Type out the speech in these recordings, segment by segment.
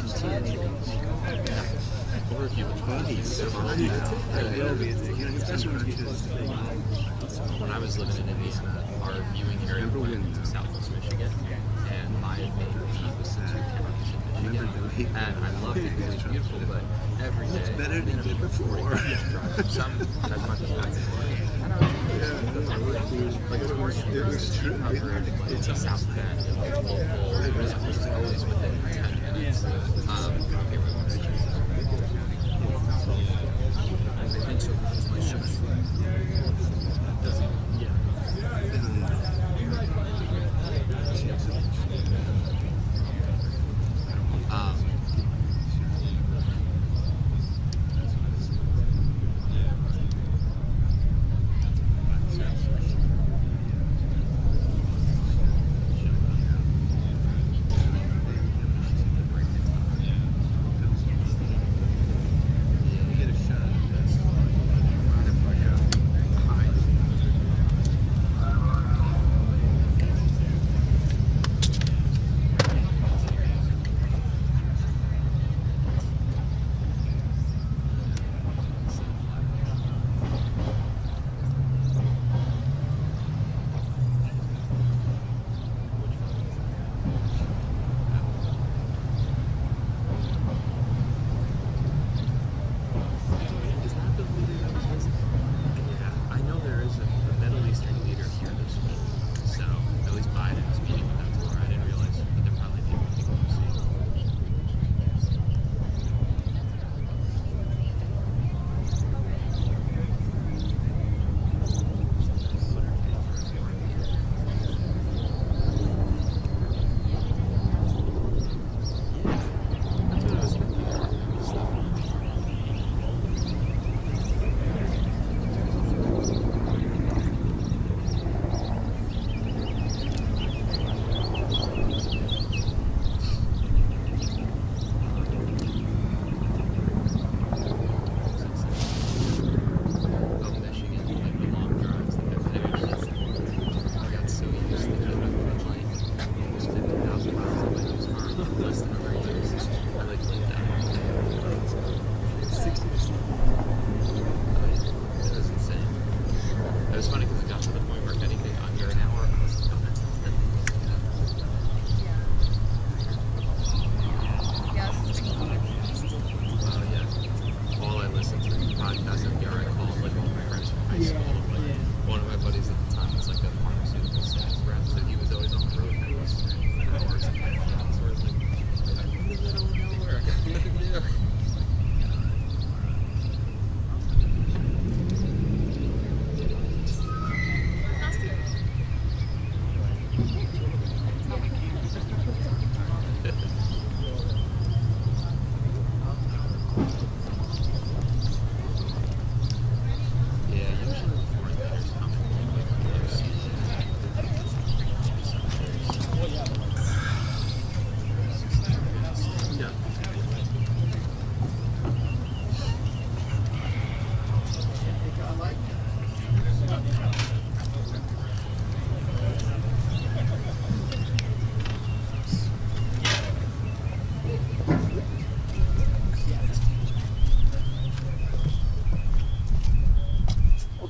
Or if you buddies. When I was living in Indiana, our viewing area went to Southwest Michigan, and my main lead was sent to Michigan, and I loved it because it was beautiful, but every day, it's better than it did before. Some as much as possible. It was true. It's a South Bend, and local was always within 10 minutes. I think so because my sugar.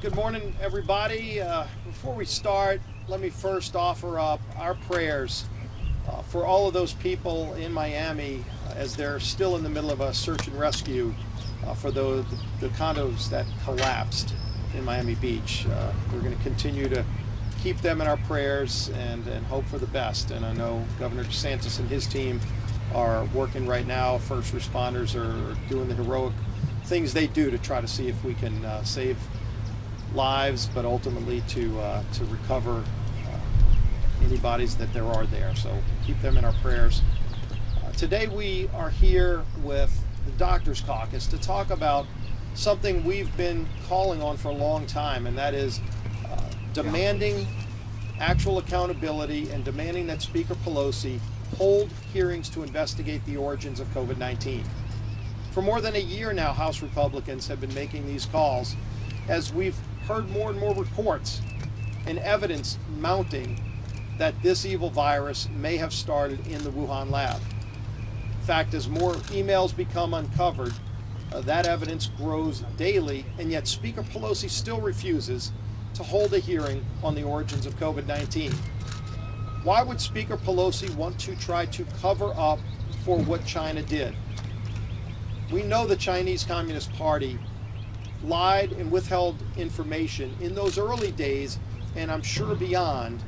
Good morning, everybody. Before we start, let me first offer up our prayers for all of those people in Miami as they're still in the middle of a search and rescue for the condos that collapsed in Miami Beach. We're going to continue to keep them in our prayers and hope for the best. And I know Governor DeSantis and his team are working right now. First responders are doing the heroic things they do to try to see if we can save lives, but ultimately to recover any bodies that there are there. So keep them in our prayers. Today we are here with the Doctors Caucus to talk about something we've been calling on for a long time, and that is demanding actual accountability and demanding that Speaker Pelosi hold hearings to investigate the origins of COVID-19. For more than a year now, House Republicans have been making these calls as we've heard more and more reports and evidence mounting that this evil virus may have started in the Wuhan lab. In fact, as more emails become uncovered, that evidence grows daily, and yet Speaker Pelosi still refuses to hold a hearing on the origins of COVID-19. Why would Speaker Pelosi want to try to cover up for what China did? We know the Chinese Communist Party lied and withheld information in those early days, and I'm sure beyond,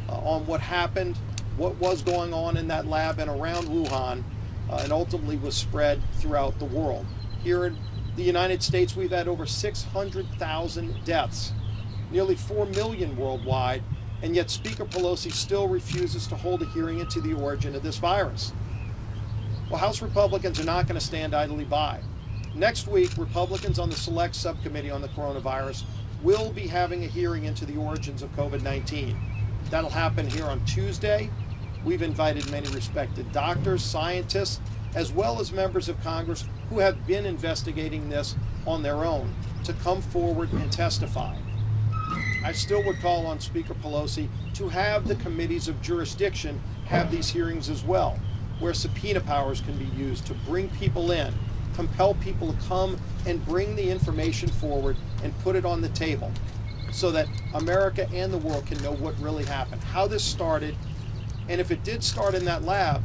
on what happened, what was going on in that lab and around Wuhan, and ultimately was spread throughout the world. Here in the United States, we've had over 600,000 deaths, nearly 4 million worldwide, and yet Speaker Pelosi still refuses to hold a hearing into the origin of this virus. Well, House Republicans are not going to stand idly by. Next week, Republicans on the Select Subcommittee on the Coronavirus will be having a hearing into the origins of COVID-19. That'll happen here on Tuesday. We've invited many respected doctors, scientists, as well as members of Congress who have been investigating this on their own to come forward and testify. I still would call on Speaker Pelosi to have the committees of jurisdiction have these hearings as well, where subpoena powers can be used to bring people in, compel people to come and bring the information forward and put it on the table so that America and the world can know what really happened, how this started, and if it did start in that lab,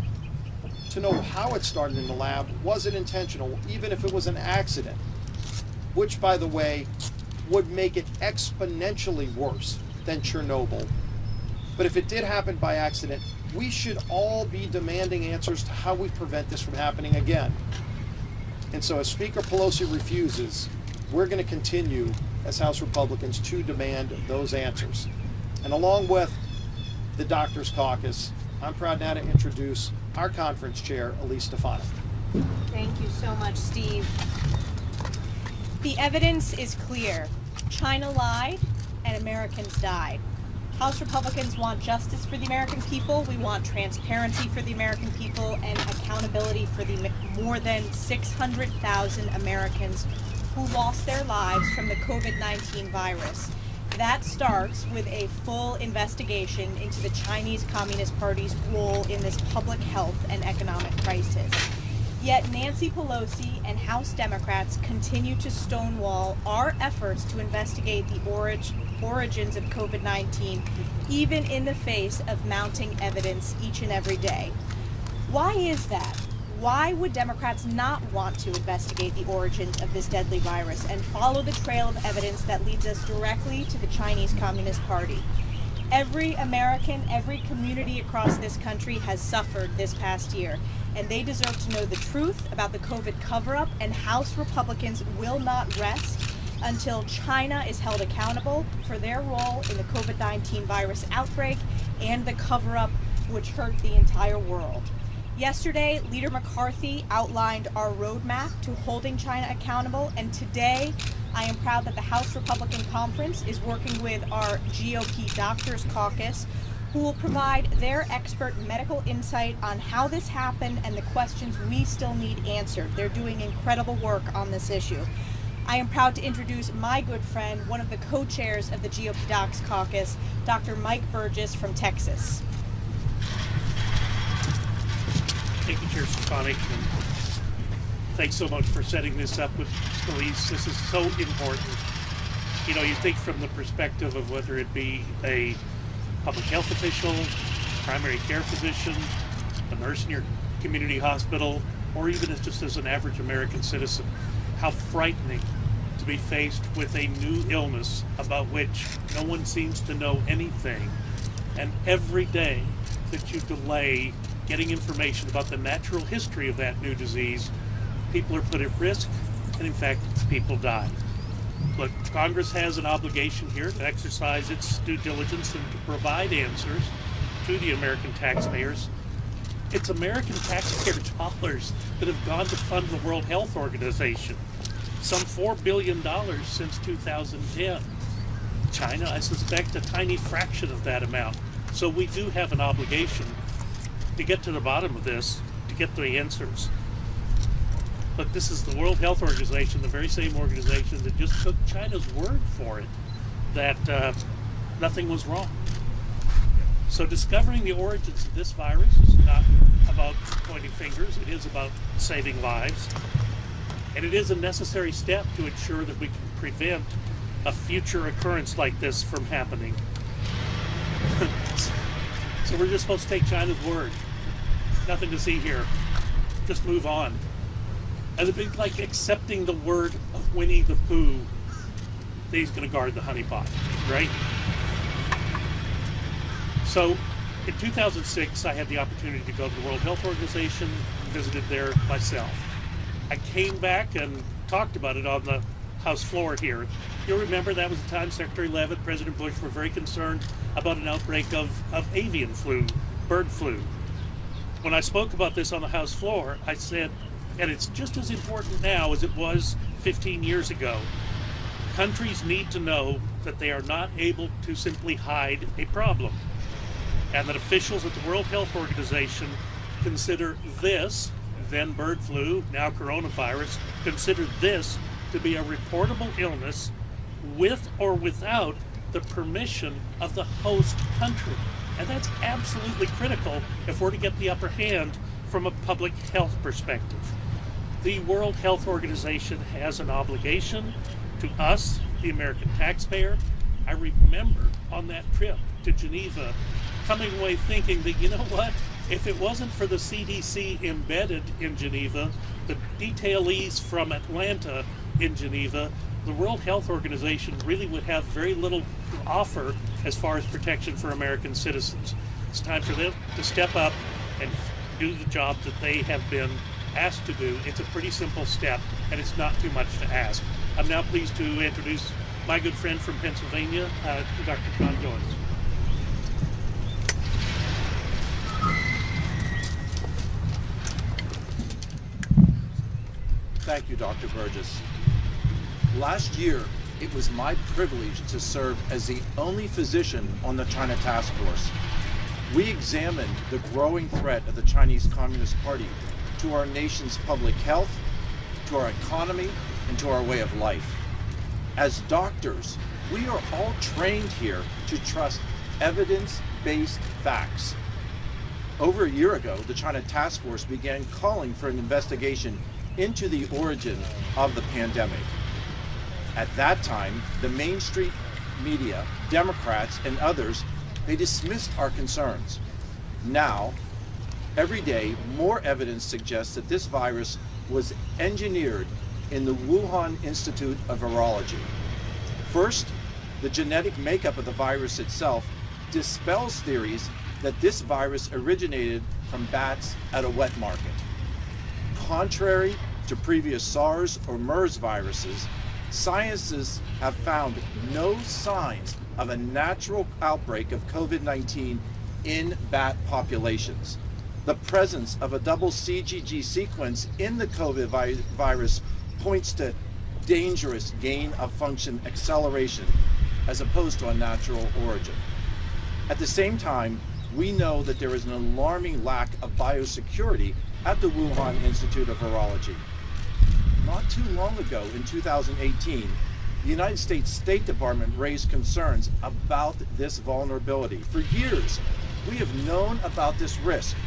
to know how it started in the lab. Was it intentional, even if it was an accident, which, by the way, would make it exponentially worse than Chernobyl. But if it did happen by accident, we should all be demanding answers to how we prevent this from happening again. And so as Speaker Pelosi refuses, we're going to continue as House Republicans to demand those answers. And along with the Doctors Caucus, I'm proud now to introduce our conference chair, Elise Stefanik. Thank you so much, Steve. The evidence is clear. China lied and Americans died. House Republicans want justice for the American people. We want transparency for the American people and accountability for the more than 600,000 Americans who lost their lives from the COVID-19 virus. That starts with a full investigation into the Chinese Communist Party's role in this public health and economic crisis. Yet Nancy Pelosi and House Democrats continue to stonewall our efforts to investigate the origins of COVID-19, even in the face of mounting evidence each and every day. Why is that? Why would Democrats not want to investigate the origins of this deadly virus and follow the trail of evidence that leads us directly to the Chinese Communist Party? Every American, every community across this country has suffered this past year, and they deserve to know the truth about the COVID cover-up, and House Republicans will not rest until China is held accountable for their role in the COVID-19 virus outbreak and the cover-up which hurt the entire world. Yesterday, Leader McCarthy outlined our roadmap to holding China accountable, and today I am proud that the House Republican Conference is working with our GOP Doctors Caucus, who will provide their expert medical insight on how this happened and the questions we still need answered. They're doing incredible work on this issue. I am proud to introduce my good friend, one of the co-chairs of the GOP Docs Caucus, Dr. Mike Burgess from Texas. Thank you, Chair Stefanik, and thanks so much for setting this up with Scalise. This is so important. You know, you think from the perspective of whether it be a public health official, primary care physician, a nurse in your community hospital, or even just as an average American citizen, how frightening to be faced with a new illness about which no one seems to know anything. And every day that you delay getting information about the natural history of that new disease, people are put at risk, and in fact, people die. Look, Congress has an obligation here to exercise its due diligence and to provide answers to the American taxpayers. It's American taxpayer dollars that have gone to fund the World Health Organization, some $4 billion since 2010. China, I suspect, a tiny fraction of that amount. So we do have an obligation to get to the bottom of this, to get the answers. But this is the World Health Organization, the very same organization that just took China's word for it that nothing was wrong. So discovering the origins of this virus is not about pointing fingers, it is about saving lives. And it is a necessary step to ensure that we can prevent a future occurrence like this from happening. So we're just supposed to take China's word. Nothing to see here. Just move on. As a bit like accepting the word of Winnie the Pooh that he's going to guard the honeypot, right? So in 2006, I had the opportunity to go to the World Health Organization, visited there myself. I came back and talked about it on the House floor here. You'll remember that was the time Secretary Leavitt, President Bush were very concerned about an outbreak of avian flu, bird flu. When I spoke about this on the House floor, I said, and it's just as important now as it was 15 years ago, countries need to know that they are not able to simply hide a problem, and that officials at the World Health Organization consider this, then bird flu, now coronavirus, consider this to be a reportable illness with or without the permission of the host country. And that's absolutely critical if we're to get the upper hand from a public health perspective. The World Health Organization has an obligation to us, the American taxpayer. I remember on that trip to Geneva coming away thinking that, you know what, if it wasn't for the CDC embedded in Geneva, the detailees from Atlanta in Geneva, the World Health Organization really would have very little to offer as far as protection for American citizens. It's time for them to step up and do the job that they have been asked to do. It's a pretty simple step, and it's not too much to ask. I'm now pleased to introduce my good friend from Pennsylvania, Dr. Conf. Thank you, Dr. Burgess. Last year, it was my privilege to serve as the only physician on the China Task Force. We examined the growing threat of the Chinese Communist Party to our nation's public health, to our economy, and to our way of life. As doctors, we are all trained here to trust evidence-based facts. Over a year ago, the China Task Force began calling for an investigation into the origin of the pandemic. At that time, the mainstream media, Democrats, and others, they dismissed our concerns. Now, every day, more evidence suggests that this virus was engineered in the Wuhan Institute of Virology. First, the genetic makeup of the virus itself dispels theories that this virus originated from bats at a wet market. Contrary to previous SARS or MERS viruses, scientists have found no signs of a natural outbreak of COVID-19 in bat populations. The presence of a double CGG sequence in the COVID virus points to dangerous gain of function acceleration as opposed to a natural origin. At the same time, we know that there is an alarming lack of biosecurity at the Wuhan Institute of Virology. Not too long ago, in 2018, the United States State Department raised concerns about this vulnerability. For years, we have known about this risk.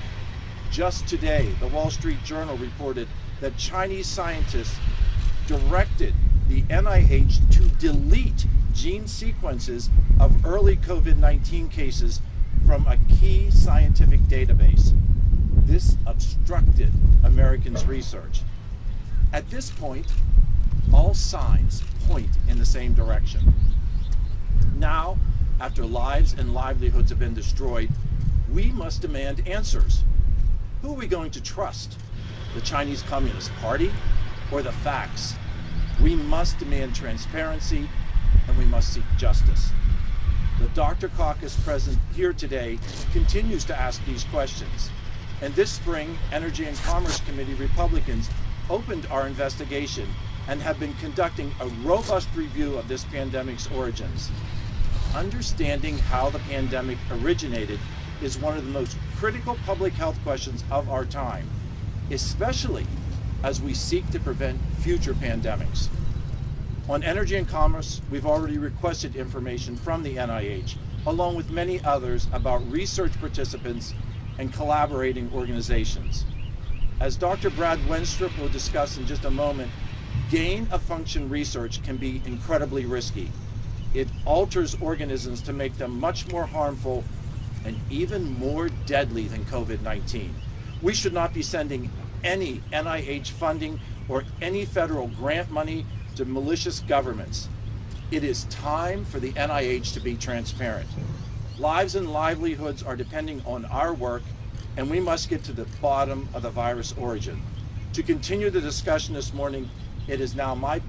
Just today, the Wall Street Journal reported that Chinese scientists directed the NIH to delete gene sequences of early COVID-19 cases from a key scientific database. This obstructed Americans' research. At this point, all signs point in the same direction. Now, after lives and livelihoods have been destroyed, we must demand answers. Who are we going to trust? The Chinese Communist Party or the facts? We must demand transparency, and we must seek justice. The Doctor Caucus present here today continues to ask these questions. And this spring, Energy and Commerce Committee Republicans opened our investigation and have been conducting a robust review of this pandemic's origins. Understanding how the pandemic originated is one of the most critical public health questions of our time, especially as we seek to prevent future pandemics. On Energy and Commerce, we've already requested information from the NIH along with many others, about research participants and collaborating organizations. As Dr. Brad Wenstrup will discuss in just a moment, gain-of-function research can be incredibly risky. It alters organisms to make them much more harmful and even more deadly than COVID-19. We should not be sending any NIH funding or any federal grant money to malicious governments. It is time for the NIH to be transparent. Lives and livelihoods are depending on our work, and we must get to the bottom of the virus origin. To continue the discussion this morning, it is now my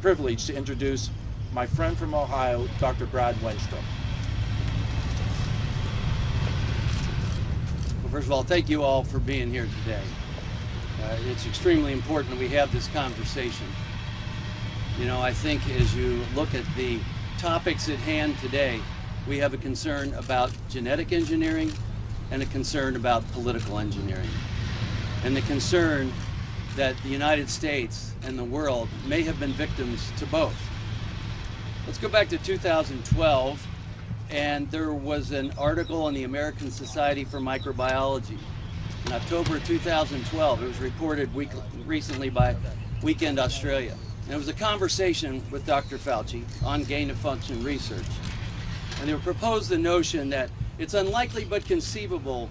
privilege to introduce my friend from Ohio, Dr. Brad Wenstrup. Well, first of all, thank you all for being here today. It's extremely important that we have this conversation. You know, I think as you look at the topics at hand today, we have a concern about genetic engineering and a concern about political engineering. And the concern that the United States and the world may have been victims to both. Let's go back to 2012, and there was an article in the American Society for Microbiology. In October 2012, it was reported recently by Weekend Australia. And it was a conversation with Dr. Fauci on gain-of-function research. And they proposed the notion that it's unlikely but conceivable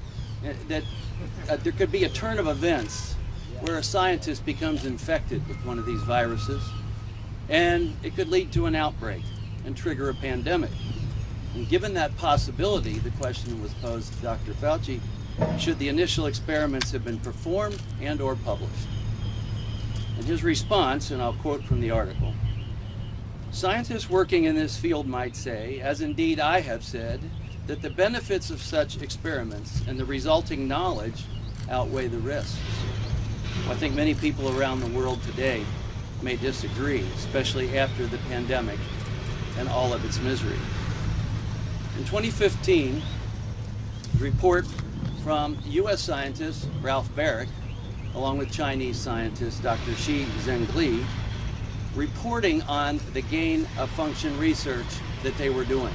that there could be a turn of events where a scientist becomes infected with one of these viruses, and it could lead to an outbreak and trigger a pandemic. And given that possibility, the question was posed to Dr. Fauci, should the initial experiments have been performed and or published? And his response, and I'll quote from the article, "Scientists working in this field might say, as indeed I have said, that the benefits of such experiments and the resulting knowledge outweigh the risks." Well, I think many people around the world today may disagree, especially after the pandemic and all of its misery. In 2015, a report from U.S. scientist Ralph Baric, along with Chinese scientist Dr. Shi Zhengli, reporting on the gain-of-function research that they were doing.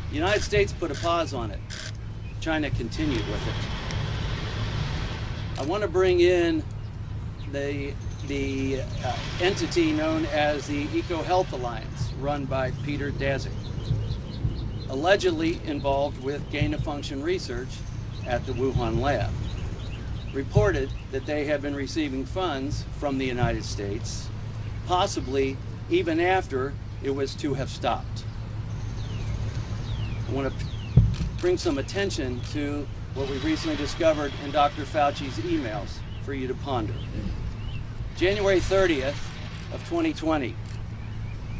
The United States put a pause on it. China continued with it. I want to bring in the entity known as the EcoHealth Alliance, run by Peter Daszak, allegedly involved with gain-of-function research at the Wuhan lab. Reported that they have been receiving funds from the United States, possibly even after it was to have stopped. I want to bring some attention to what we recently discovered in Dr. Fauci's emails for you to ponder. January 30th of 2020,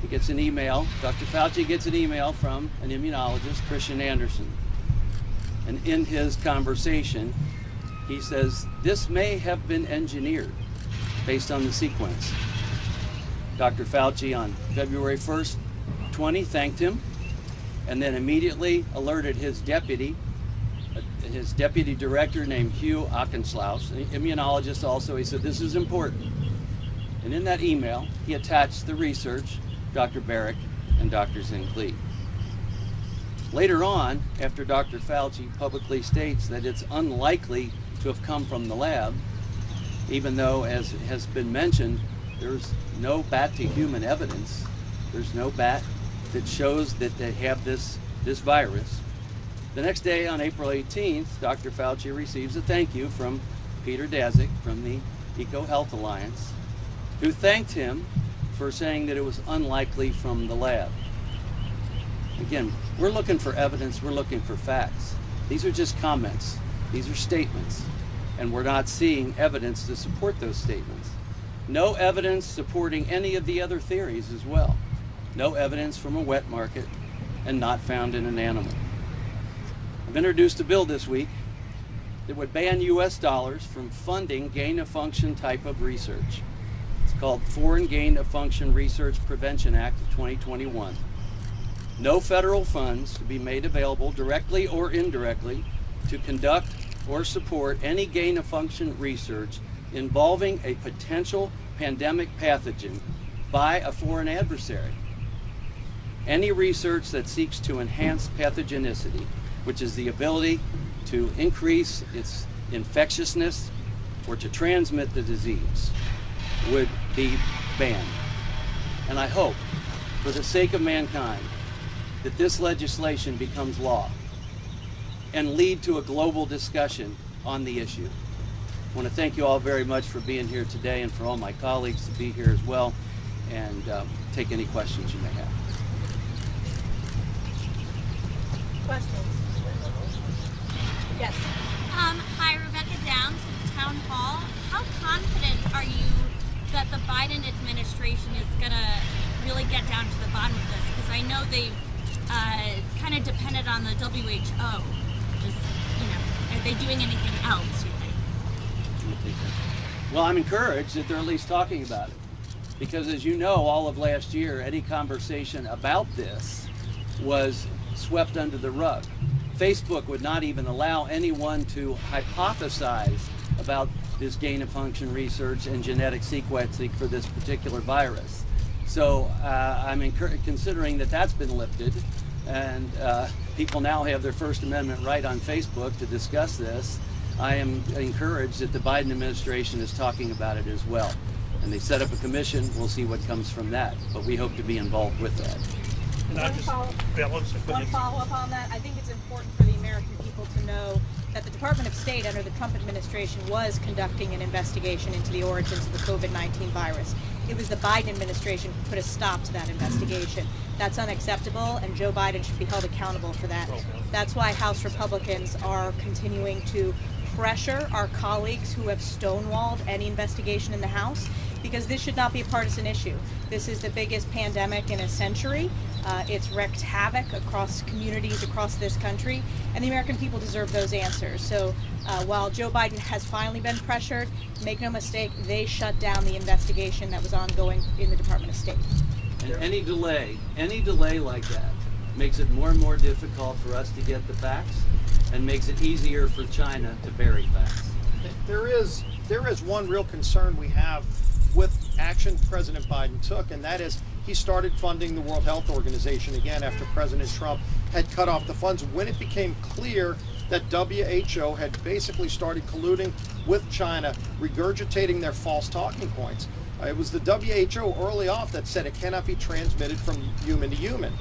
he gets an email, Dr. Fauci gets an email from an immunologist, Christian Anderson. And in his conversation, he says, this may have been engineered based on the sequence. Dr. Fauci on February 1st, 20, thanked him, and then immediately alerted his deputy director named Hugh Auchenslaus, an immunologist also. He said, this is important. And in that email, he attached the research, Dr. Baric and Dr. Zhengli. Later on, after Dr. Fauci publicly states that it's unlikely to have come from the lab, even though, as has been mentioned, there's no bat-to-human evidence. There's no bat that shows that they have this virus. The next day, on April 18th, Dr. Fauci receives a thank you from Peter Daszak from the EcoHealth Alliance, who thanked him for saying that it was unlikely from the lab. Again, we're looking for evidence, we're looking for facts. These are just comments, these are statements, and we're not seeing evidence to support those statements. No evidence supporting any of the other theories as well. No evidence from a wet market and not found in an animal. I've introduced a bill this week that would ban US dollars from funding gain-of-function type of research. It's called Foreign Gain-of-Function Research Prevention Act of 2021. No federal funds to be made available directly or indirectly to conduct or support any gain-of-function research involving a potential pandemic pathogen by a foreign adversary. Any research that seeks to enhance pathogenicity, which is the ability to increase its infectiousness or to transmit the disease, would be banned. And I hope, for the sake of mankind, that this legislation becomes law and lead to a global discussion on the issue. I want to thank you all very much for being here today, and for all my colleagues to be here as well, and take any questions you may have. Questions? Yes. Hi, Rebecca Downs with Town Hall. How confident are you that the Biden administration is going to really get down to the bottom of this? Because I know they kind of depended on the WHO. Just, are they doing anything else, you think? Well, I'm encouraged that they're at least talking about it. Because as you know, all of last year, any conversation about this was swept under the rug. Facebook would not even allow anyone to hypothesize about this gain-of-function research and genetic sequencing for this particular virus. So I'm considering that that's been lifted, and people now have their First Amendment right on Facebook to discuss this. I am encouraged that the Biden administration is talking about it as well. And they set up a commission. We'll see what comes from that, but we hope to be involved with that. One follow-up on that. I think it's important for the American people to know that the Department of State under the Trump administration was conducting an investigation into the origins of the COVID-19 virus. It was the Biden administration who put a stop to that investigation. That's unacceptable, and Joe Biden should be held accountable for that. That's why House Republicans are continuing to pressure our colleagues who have stonewalled any investigation in the House, because this should not be a partisan issue. This is the biggest pandemic in a century. It's wreaked havoc across communities across this country, and the American people deserve those answers. So while Joe Biden has finally been pressured, make no mistake, they shut down the investigation that was ongoing in the Department of State. And any delay like that makes it more and more difficult for us to get the facts, and makes it easier for China to bury facts. There is one real concern we have with action President Biden took, and that is he started funding the World Health Organization again after President Trump had cut off the funds when it became clear that WHO had basically started colluding with China, regurgitating their false talking points. It was the WHO early off that said it cannot be transmitted from human to human.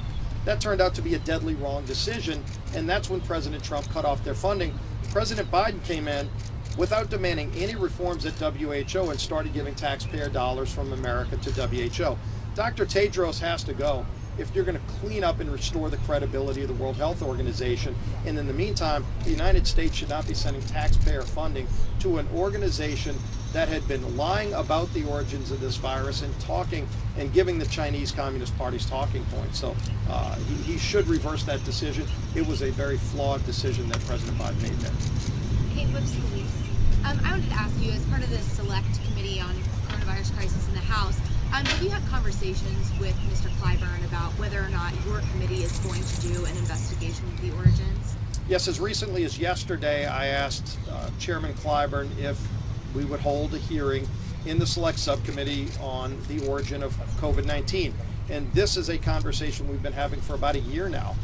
That turned out to be a deadly wrong decision, and that's when President Trump cut off their funding. President Biden came in without demanding any reforms at WHO and started giving taxpayer dollars from America to WHO. Dr. Tedros has to go if you're going to clean up and restore the credibility of the World Health Organization. And in the meantime, the United States should not be sending taxpayer funding to an organization that had been lying about the origins of this virus and talking and giving the Chinese Communist Party's talking points. So he should reverse that decision. It was a very flawed decision that President Biden made there. Hey, whoops, Elise. I wanted to ask you, as part of the select committee on coronavirus crisis in the House, have you had conversations with Mr. Clyburn about whether or not your committee is going to do an investigation of the origins? Yes, as recently as yesterday, I asked Chairman Clyburn if we would hold a hearing in the select subcommittee on the origin of COVID-19. And this is a conversation we've been having for about a year now.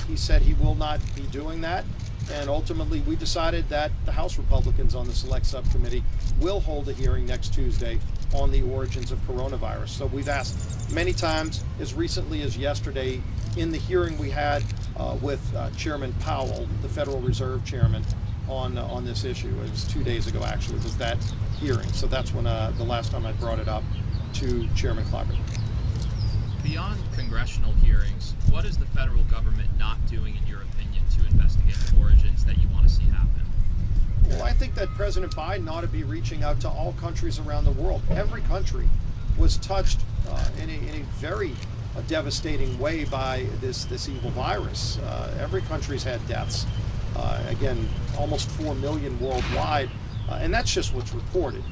He said he will not be doing that. And ultimately, we decided that the House Republicans on the Select Subcommittee will hold a hearing next Tuesday on the origins of coronavirus. So we've asked many times, as recently as yesterday, in the hearing we had with Chairman Powell, the Federal Reserve Chairman, on this issue. It was 2 days ago, actually, was that hearing. So that's when the last time I brought it up to Chairman Clyburn. Beyond congressional hearings, what is the federal government not doing, in your opinion, to investigate the origins that you want to see happen? Well, I think that President Biden ought to be reaching out to all countries around the world. Every country was touched in a very devastating way by this evil virus. Every country's had deaths. Again, almost 4 million worldwide, and that's just what's reported.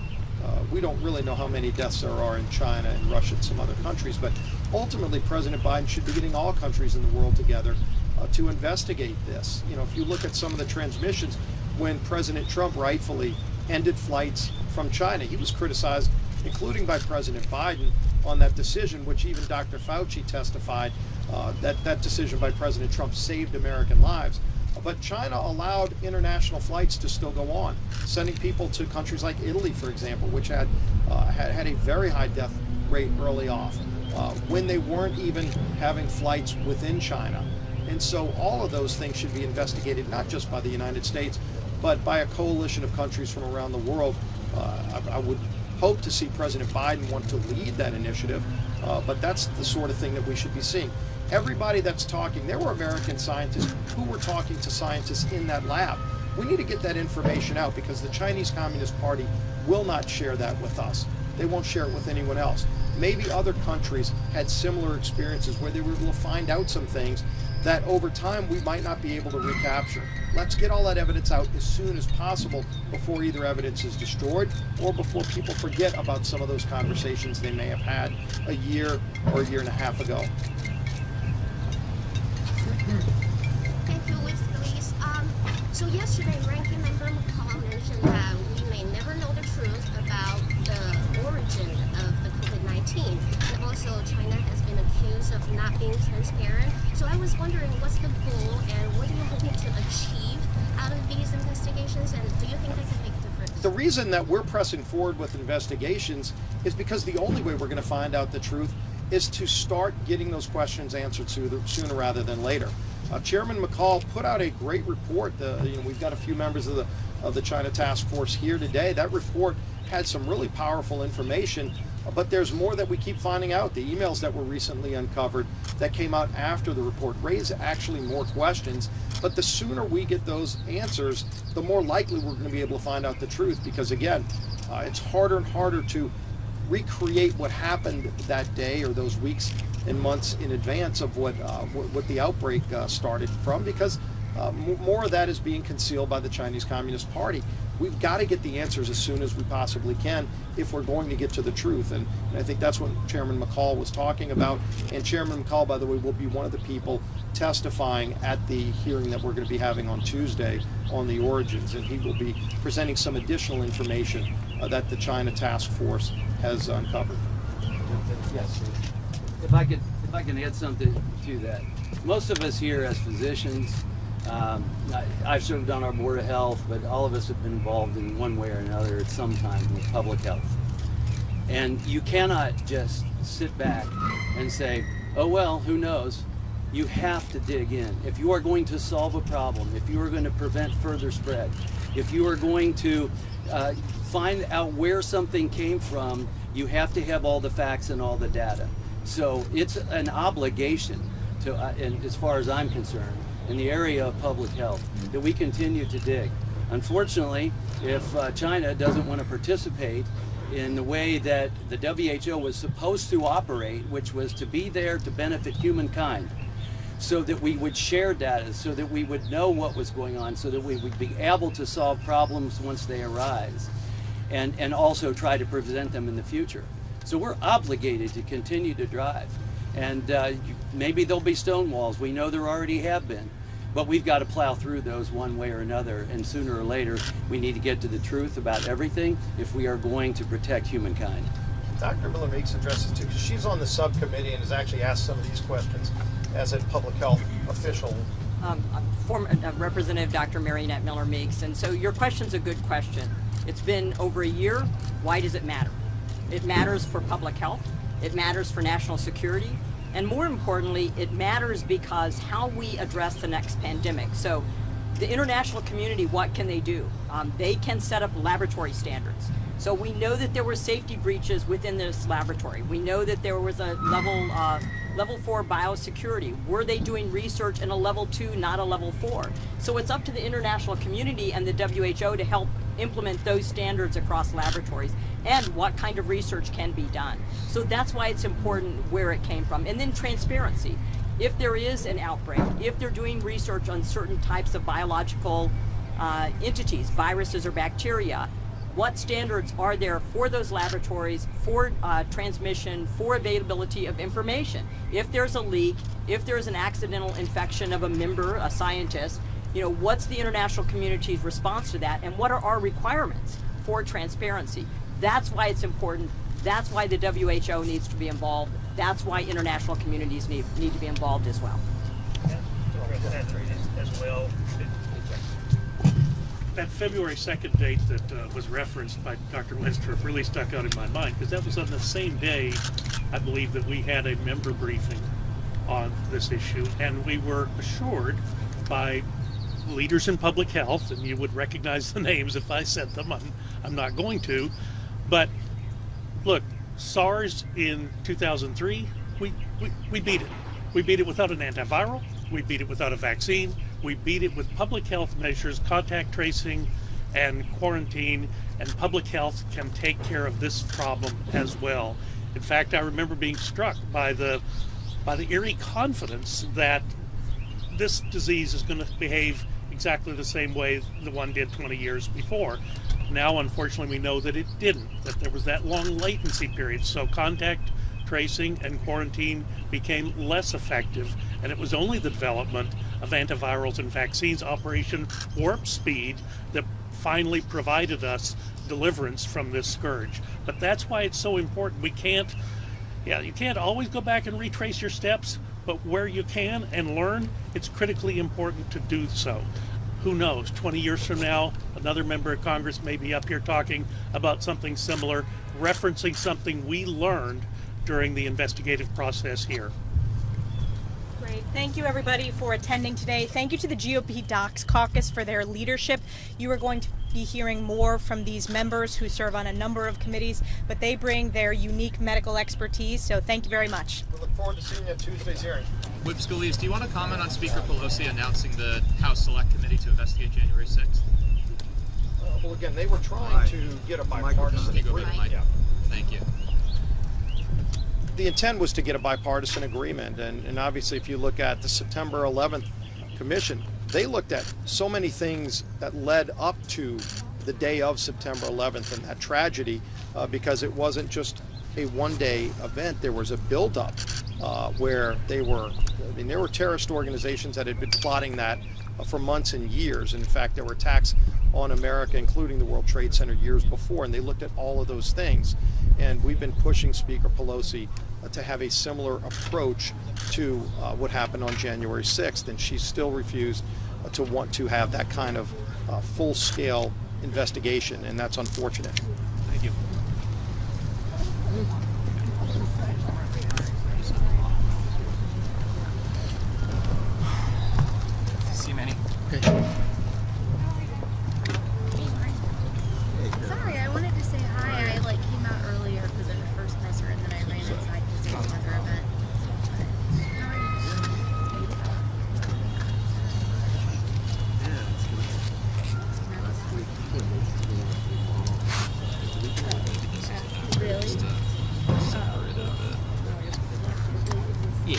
We don't really know how many deaths there are in China and Russia and some other countries, but ultimately President Biden should be getting all countries in the world together to investigate this. You know, if you look at some of the transmissions, when President Trump rightfully ended flights from China, he was criticized including by President Biden on that decision, which even Dr. Fauci testified that decision by President Trump saved American lives. But China allowed international flights to still go on, sending people to countries like Italy, for example, which had a very high death rate early off, when they weren't even having flights within China. And so all of those things should be investigated, not just by the United States, but by a coalition of countries from around the world. I would hope to see President Biden want to lead that initiative, but that's the sort of thing that we should be seeing. Everybody that's talking, there were American scientists who were talking to scientists in that lab. We need to get that information out because the Chinese Communist Party will not share that with us. They won't share it with anyone else. Maybe other countries had similar experiences where they were able to find out some things that over time we might not be able to recapture. Let's get all that evidence out as soon as possible before either evidence is destroyed or before people forget about some of those conversations they may have had a year or a year and a half ago. Thank you, Elise. So yesterday, Ranking Member McCall mentioned that we may never know the truth about the origin of the COVID-19. And also, China has been accused of not being transparent. So I was wondering, what's the goal and what are you hoping to achieve out of these investigations? And do you think that can make a difference? The reason that we're pressing forward with investigations is because the only way we're going to find out the truth is to start getting those questions answered sooner rather than later. Chairman McCall put out a great report. We've got a few members of the China Task Force here today. That report had some really powerful information, but there's more that we keep finding out. The emails that were recently uncovered that came out after the report raise actually more questions, but the sooner we get those answers, the more likely we're going to be able to find out the truth, because again, it's harder and harder to recreate what happened that day or those weeks and months in advance of what the outbreak started from, because more of that is being concealed by the Chinese Communist Party. We've got to get the answers as soon as we possibly can if we're going to get to the truth. And I think that's what Chairman McCall was talking about. And Chairman McCall, by the way, will be one of the people testifying at the hearing that we're going to be having on Tuesday on the origins. And he will be presenting some additional information that the China Task Force has uncovered. Yes, sir. If I can add something to that. Most of us here as physicians, I've served on our Board of Health, but all of us have been involved in one way or another at some time with public health. And you cannot just sit back and say, oh well, who knows? You have to dig in. If you are going to solve a problem, if you are going to prevent further spread, if you are going to find out where something came from, you have to have all the facts and all the data. So it's an obligation to, and as far as I'm concerned, in the area of public health, that we continue to dig. Unfortunately, if China doesn't want to participate in the way that the WHO was supposed to operate, which was to be there to benefit humankind, so that we would share data, so that we would know what was going on, so that we would be able to solve problems once they arise, and also try to prevent them in the future. So we're obligated to continue to drive. And maybe there'll be stonewalls. We know there already have been. But we've got to plow through those one way or another. And sooner or later, we need to get to the truth about everything if we are going to protect humankind. Dr. Miller-Meeks addresses too, because she's on the subcommittee and has actually asked some of these questions as a public health official. I'm former Representative Dr. Marionette Miller-Meeks, and so your question's a good question. It's been over a year. Why does it matter? It matters for public health. It matters for national security. And more importantly, it matters because how we address the next pandemic. So the international community, what can they do? They can set up laboratory standards. So we know that there were safety breaches within this laboratory. We know that there was a level 4 biosecurity. Were they doing research in a level 2, not a level 4? So it's up to the international community and the WHO to help implement those standards across laboratories and what kind of research can be done. So that's why it's important where it came from. And then transparency. If there is an outbreak, if they're doing research on certain types of biological entities, viruses or bacteria, what standards are there for those laboratories, for transmission, for availability of information? If there's a leak, if there's an accidental infection of a member, a scientist, what's the international community's response to that, and what are our requirements for transparency? That's why it's important That's why the WHO needs to be involved. That's why international communities need to be involved as well. As well. That February 2nd date that was referenced by Dr. Winstrup really stuck out in my mind, because that was on the same day, I believe, that we had a member briefing on this issue, and we were assured by leaders in public health, and you would recognize the names if I said them. I'm not going to, but look, SARS in 2003, we beat it. We beat it without an antiviral. We beat it without a vaccine. We beat it with public health measures, contact tracing and quarantine, and public health can take care of this problem as well. In fact, I remember being struck by the eerie confidence that this disease is going to behave exactly the same way the one did 20 years before. Now, unfortunately, we know that it didn't, that there was that long latency period. So contact tracing and quarantine became less effective, and it was only the development of antivirals and vaccines, Operation Warp Speed, that finally provided us deliverance from this scourge. But that's why it's so important. You can't always go back and retrace your steps, but where you can and learn, it's critically important to do so. Who knows, 20 years from now, another member of Congress may be up here talking about something similar, referencing something we learned during the investigative process here. Great. Thank you, everybody, for attending today. Thank you to the GOP Docs Caucus for their leadership. You are going to be hearing more from these members who serve on a number of committees, but they bring their unique medical expertise, so thank you very much. We look forward to seeing you at Tuesday's hearing. Whip Scalise, do you want to comment on Speaker Pelosi announcing the House Select Committee to investigate January 6th? Well, again, they were trying to get a bipartisan agreement. Yeah. Thank you. The intent was to get a bipartisan agreement, and obviously if you look at the September 11th Commission, they looked at so many things that led up to the day of September 11th and that tragedy, because it wasn't just a one-day event. There was a buildup where there were terrorist organizations that had been plotting that for months and years. In fact, there were attacks on America, including the World Trade Center, years before, and they looked at all of those things. And we've been pushing Speaker Pelosi to have a similar approach to what happened on January 6th, and she still refused to want to have that kind of full-scale investigation, and that's unfortunate. Thank you. See you, Manny. Okay. Sorry, I wanted to say hi. I came out earlier because I'm the first presser, and then I ran inside because there was another event. Really? Yeah.